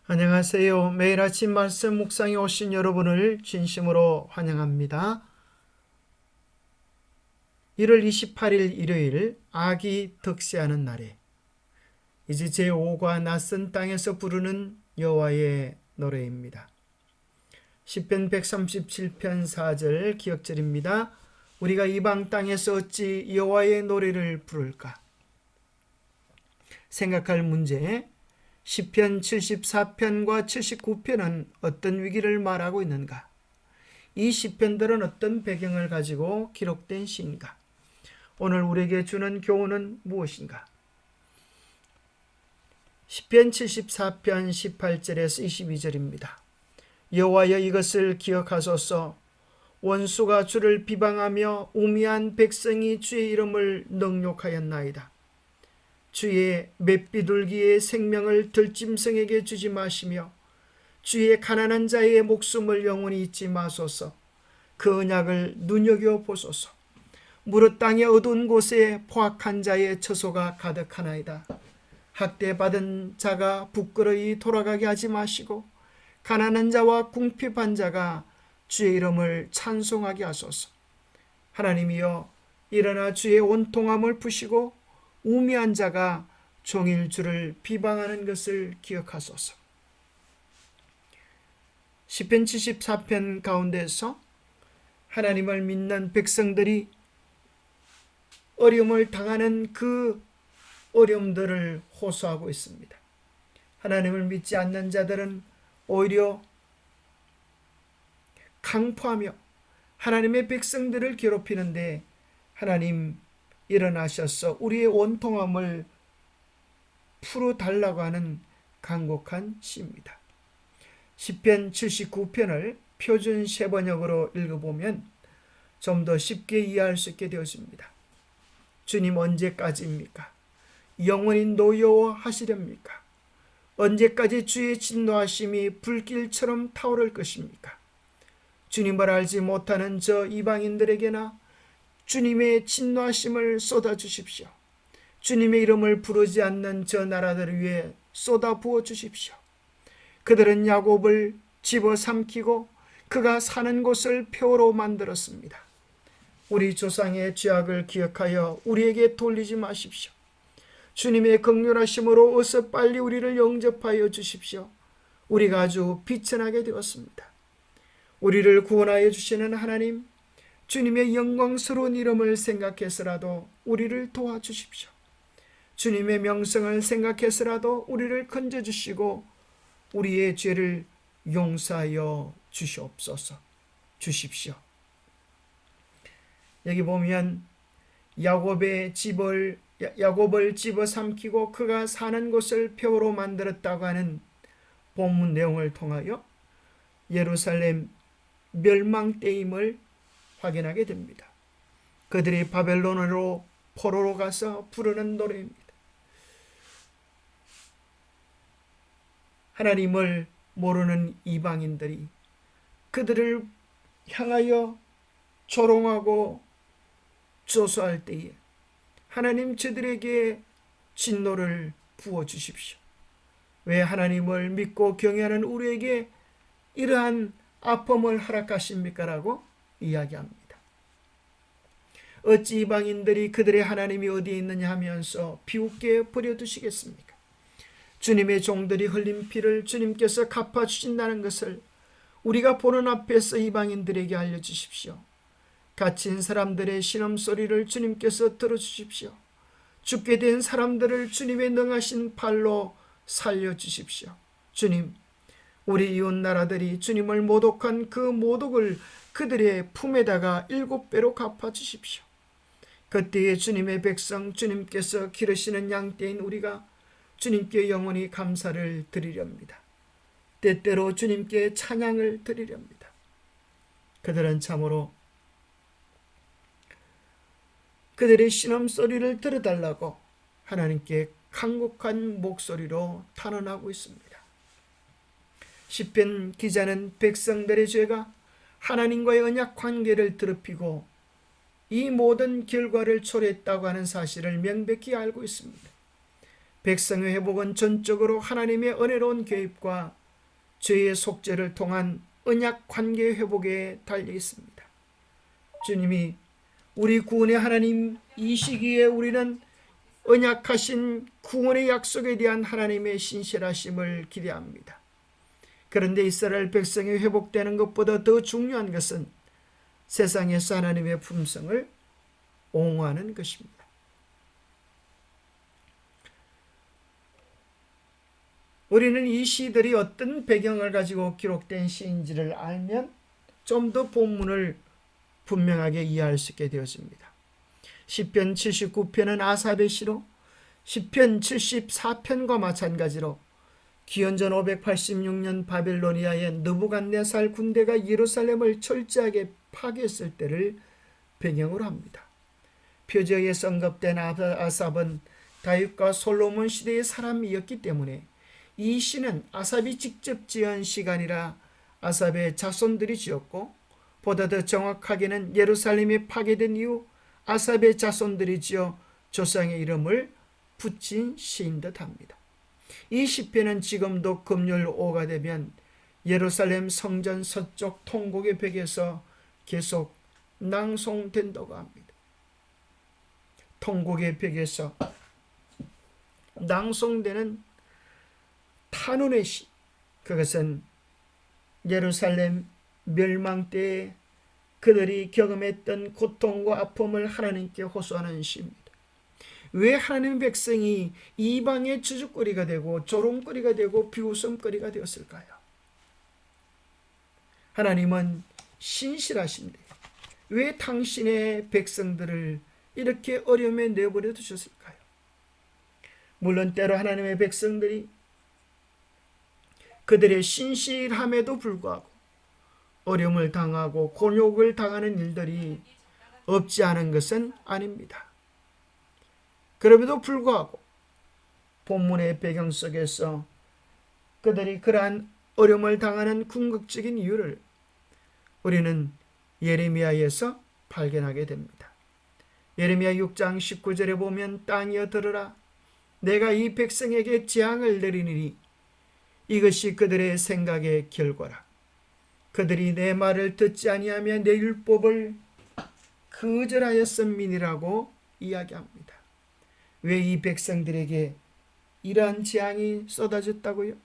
안녕하세요. 매일 아침 말씀 묵상에 오신 여러분을 진심으로 환영합니다. 1월 28일 일요일 아기 득세하는 날에 이제 제5과 낯선 땅에서 부르는 여호와의 노래입니다. 시편 137편 4절 기억절입니다. 우리가 이방 땅에서 어찌 여호와의 노래를 부를까? 생각할 문제, 시편 74편과 79편은 어떤 위기를 말하고 있는가? 이 시편들은 어떤 배경을 가지고 기록된 시인가? 오늘 우리에게 주는 교훈은 무엇인가? 시편 74편 18절에서 22절입니다. 여호와여 이것을 기억하소서. 원수가 주를 비방하며 우미한 백성이 주의 이름을 능욕하였나이다. 주의 맷비둘기의 생명을 들짐승에게 주지 마시며 주의 가난한 자의 목숨을 영원히 잊지 마소서. 그 언약을 눈여겨보소서. 무릇 땅의 어두운 곳에 포악한 자의 처소가 가득하나이다. 학대받은 자가 부끄러이 돌아가게 하지 마시고 가난한 자와 궁핍한 자가 주의 이름을 찬송하게 하소서. 하나님이여 일어나 주의 원통함을 푸시고 우매한 자가 종일 주를 비방하는 것을 기억하소서. 시편 74편 가운데서 하나님을 믿는 백성들이 어려움을 당하는 그 어려움들을 호소하고 있습니다. 하나님을 믿지 않는 자들은 오히려 강포하며 하나님의 백성들을 괴롭히는데 하나님 일어나셔서 우리의 원통함을 풀어달라고 하는 간곡한 시입니다. 시편 79편을 표준 세번역으로 읽어보면 좀 더 쉽게 이해할 수 있게 되었습니다. 주님 언제까지입니까? 영원히 노여워하시렵니까? 언제까지 주의 진노하심이 불길처럼 타오를 것입니까? 주님을 알지 못하는 저 이방인들에게나 주님의 진노하심을 쏟아주십시오. 주님의 이름을 부르지 않는 저 나라들을 위해 쏟아부어 주십시오. 그들은 야곱을 집어삼키고 그가 사는 곳을 표로 만들었습니다. 우리 조상의 죄악을 기억하여 우리에게 돌리지 마십시오. 주님의 긍휼하심으로 어서 빨리 우리를 영접하여 주십시오. 우리가 아주 비천하게 되었습니다. 우리를 구원하여 주시는 하나님, 주님의 영광스러운 이름을 생각해서라도 우리를 도와주십시오. 주님의 명성을 생각해서라도 우리를 건져주시고 우리의 죄를 용서하여 주십시오. 여기 보면 야곱을 집어삼키고 그가 사는 곳을 표로 만들었다고 하는 본문 내용을 통하여 예루살렘 멸망 때임을 확인하게 됩니다. 그들이 바벨론으로 포로로 가서 부르는 노래입니다. 하나님을 모르는 이방인들이 그들을 향하여 조롱하고 조소할 때에 하나님 저들에게 진노를 부어주십시오. 왜 하나님을 믿고 경외하는 우리에게 이러한 아픔을 허락하십니까? 라고 이야기합니다. 어찌 이방인들이 그들의 하나님이 어디에 있느냐 하면서 비웃게 버려두시겠습니까? 주님의 종들이 흘린 피를 주님께서 갚아주신다는 것을 우리가 보는 앞에서 이방인들에게 알려주십시오. 갇힌 사람들의 신음소리를 주님께서 들어주십시오. 죽게 된 사람들을 주님의 능하신 팔로 살려주십시오. 주님, 우리 이웃 나라들이 주님을 모독한 그 모독을 그들의 품에다가 7배로 갚아주십시오. 그때에 주님의 백성 주님께서 기르시는 양떼인 우리가 주님께 영원히 감사를 드리렵니다. 때때로 주님께 찬양을 드리렵니다. 그들은 참으로 그들의 신음소리를 들어달라고 하나님께 간곡한 목소리로 탄원하고 있습니다. 시편 기자는 백성들의 죄가 하나님과의 언약 관계를 더럽히고 이 모든 결과를 초래했다고 하는 사실을 명백히 알고 있습니다. 백성의 회복은 전적으로 하나님의 은혜로운 개입과 죄의 속죄를 통한 언약 관계 회복에 달려 있습니다. 주님이 우리 구원의 하나님, 이 시기에 우리는 언약하신 구원의 약속에 대한 하나님의 신실하심을 기대합니다. 그런데 이스라엘 백성이 회복되는 것보다 더 중요한 것은 세상에서 하나님의 품성을 옹호하는 것입니다. 우리는 이 시들이 어떤 배경을 가지고 기록된 시인지를 알면 좀 더 본문을 분명하게 이해할 수 있게 되었습니다. 시편 79편은 아삽의 시로, 시편 74편과 마찬가지로 기원전 586년 바빌로니아의 느부갓네살 군대가 예루살렘을 철저하게 파괴했을 때를 배경으로 합니다. 표저에 성급된 아삽은 다윗과 솔로몬 시대의 사람이었기 때문에 이 시는 아삽이 직접 지은 시가 아니라 아삽의 자손들이 지었고, 보다 더 정확하게는 예루살렘이 파괴된 이후 아삽의 자손들이 지어 조상의 이름을 붙인 시인 듯합니다. 이 시편은 지금도 금요일 오후가 되면 예루살렘 성전 서쪽 통곡의 벽에서 계속 낭송된다고 합니다. 통곡의 벽에서 낭송되는 탄원의 시, 그것은 예루살렘 멸망 때에 그들이 경험했던 고통과 아픔을 하나님께 호소하는 시입니다. 왜 하나님의 백성이 이방의 주죽거리가 되고 조롱거리가 되고 비웃음거리가 되었을까요? 하나님은 신실하신데 왜 당신의 백성들을 이렇게 어려움에 내버려 두셨을까요? 물론 때로 하나님의 백성들이 그들의 신실함에도 불구하고 어려움을 당하고 곤욕을 당하는 일들이 없지 않은 것은 아닙니다. 그럼에도 불구하고 본문의 배경 속에서 그들이 그러한 어려움을 당하는 궁극적인 이유를 우리는 예레미야에서 발견하게 됩니다. 예레미야 6장 19절에 보면 땅이여 들으라, 내가 이 백성에게 재앙을 내리니 이것이 그들의 생각의 결과라. 그들이 내 말을 듣지 아니하며 내 율법을 거절하였음이니라고 이야기합니다. 왜 이 백성들에게 이러한 재앙이 쏟아졌다고요?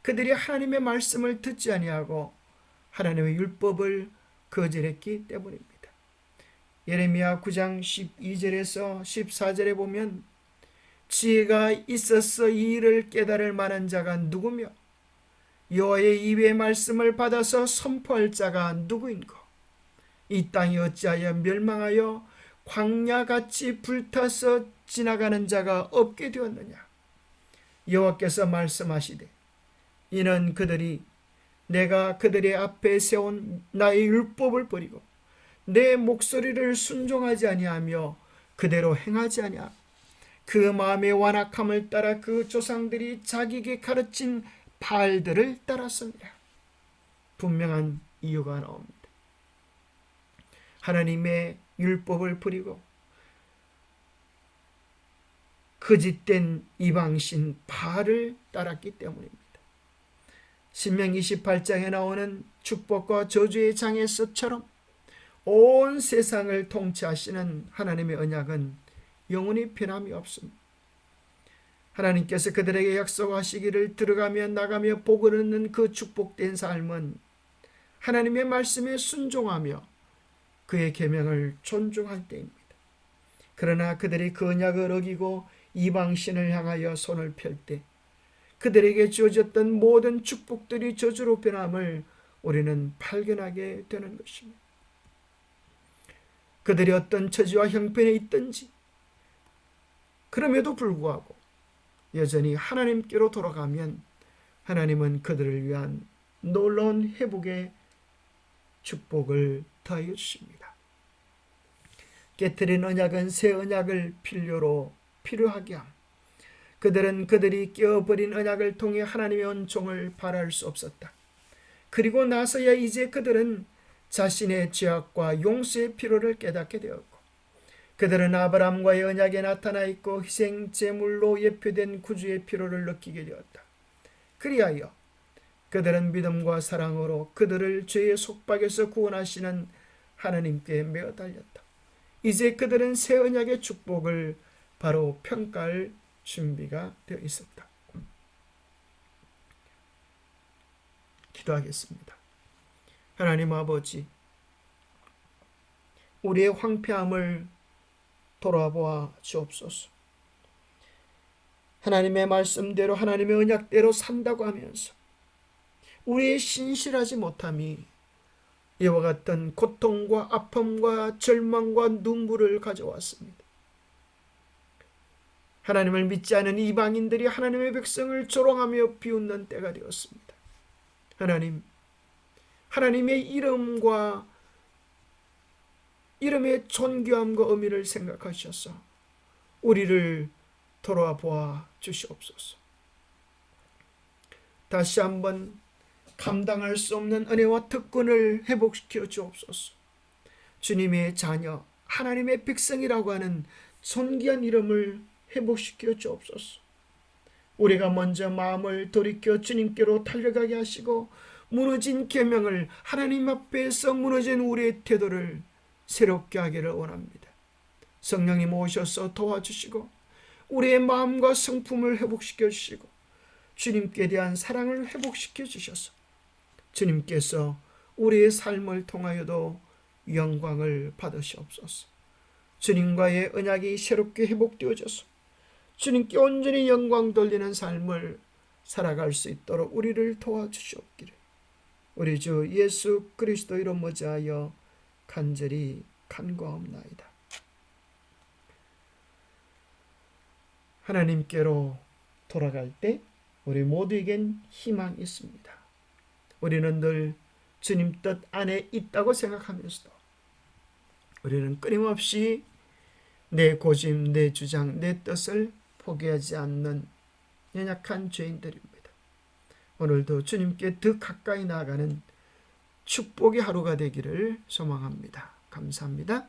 그들이 하나님의 말씀을 듣지 아니하고 하나님의 율법을 거절했기 때문입니다. 예레미야 9장 12절에서 14절에 보면 지혜가 있어서 이 일을 깨달을 만한 자가 누구며 여호와의 입의 말씀을 받아서 선포할 자가 누구인고, 이 땅이 어찌하여 멸망하여 광야같이 불타서 지나가는 자가 없게 되었느냐. 여호와께서 말씀하시되 이는 그들이 내가 그들의 앞에 세운 나의 율법을 버리고 내 목소리를 순종하지 아니하며 그대로 행하지 아니하며 그 마음의 완악함을 따라 그 조상들이 자기에게 가르친 바알들을 따랐습니다. 분명한 이유가 나옵니다. 하나님의 율법을 버리고 거짓된 이방신 바알을 따랐기 때문입니다. 신명기 28장에 나오는 축복과 저주의 장에서처럼 온 세상을 통치하시는 하나님의 언약은 영원히 변함이 없습니다. 하나님께서 그들에게 약속하시기를 들어가며 나가며 복을 얻는 그 축복된 삶은 하나님의 말씀에 순종하며 그의 계명을 존중할 때입니다. 그러나 그들이 그 언약을 어기고 이방신을 향하여 손을 펼 때 그들에게 주어졌던 모든 축복들이 저주로 변함을 우리는 발견하게 되는 것입니다. 그들이 어떤 처지와 형편에 있든지 그럼에도 불구하고 여전히 하나님께로 돌아가면 하나님은 그들을 위한 놀라운 회복의 축복을 더하여 주십니다. 깨트린 언약은 새 언약을 필요하게 함. 그들은 그들이 깨어버린 언약을 통해 하나님의 은총을 바랄 수 없었다. 그리고 나서야 이제 그들은 자신의 죄악과 용서의 필요를 깨닫게 되었고, 그들은 아브라함과의 언약에 나타나 있고 희생 제물로 예표된 구주의 필요를 느끼게 되었다. 그리하여 그들은 믿음과 사랑으로 그들을 죄의 속박에서 구원하시는 하나님께 매어 달렸다. 이제 그들은 새 언약의 축복을 바로 평가할 준비가 되어 있었다. 기도하겠습니다. 하나님 아버지, 우리의 황폐함을 돌아보아 주옵소서. 하나님의 말씀대로 하나님의 언약대로 산다고 하면서 우리의 신실하지 못함이 이와 같은 고통과 아픔과 절망과 눈물을 가져왔습니다. 하나님을 믿지 않은 이방인들이 하나님의 백성을 조롱하며 비웃는 때가 되었습니다. 하나님, 하나님의 이름과 이름의 존귀함과 의미를 생각하셔서 우리를 돌아보아 주시옵소서. 다시 한번 감당할 수 없는 은혜와 특권을 회복시켜 주옵소서. 주님의 자녀, 하나님의 백성이라고 하는 존귀한 이름을 회복시켜 주옵소서. 우리가 먼저 마음을 돌이켜 주님께로 달려가게 하시고 무너진 계명을 하나님 앞에서 무너진 우리의 태도를 새롭게 하기를 원합니다. 성령님 오셔서 도와주시고 우리의 마음과 성품을 회복시켜 주시고 주님께 대한 사랑을 회복시켜 주셔서 주님께서 우리의 삶을 통하여도 영광을 받으시옵소서. 주님과의 언약이 새롭게 회복되어져서 주님께 온전히 영광 돌리는 삶을 살아갈 수 있도록 우리를 도와주시옵기를 우리 주 예수 그리스도 이름 모자하여 간절히 간구하옵나이다. 하나님께로 돌아갈 때 우리 모두에겐 희망이 있습니다. 우리는 늘 주님 뜻 안에 있다고 생각하면서도 우리는 끊임없이 내 고집, 내 주장, 내 뜻을 포기하지 않는 연약한 죄인들입니다. 오늘도 주님께 더 가까이 나아가는 축복의 하루가 되기를 소망합니다. 감사합니다.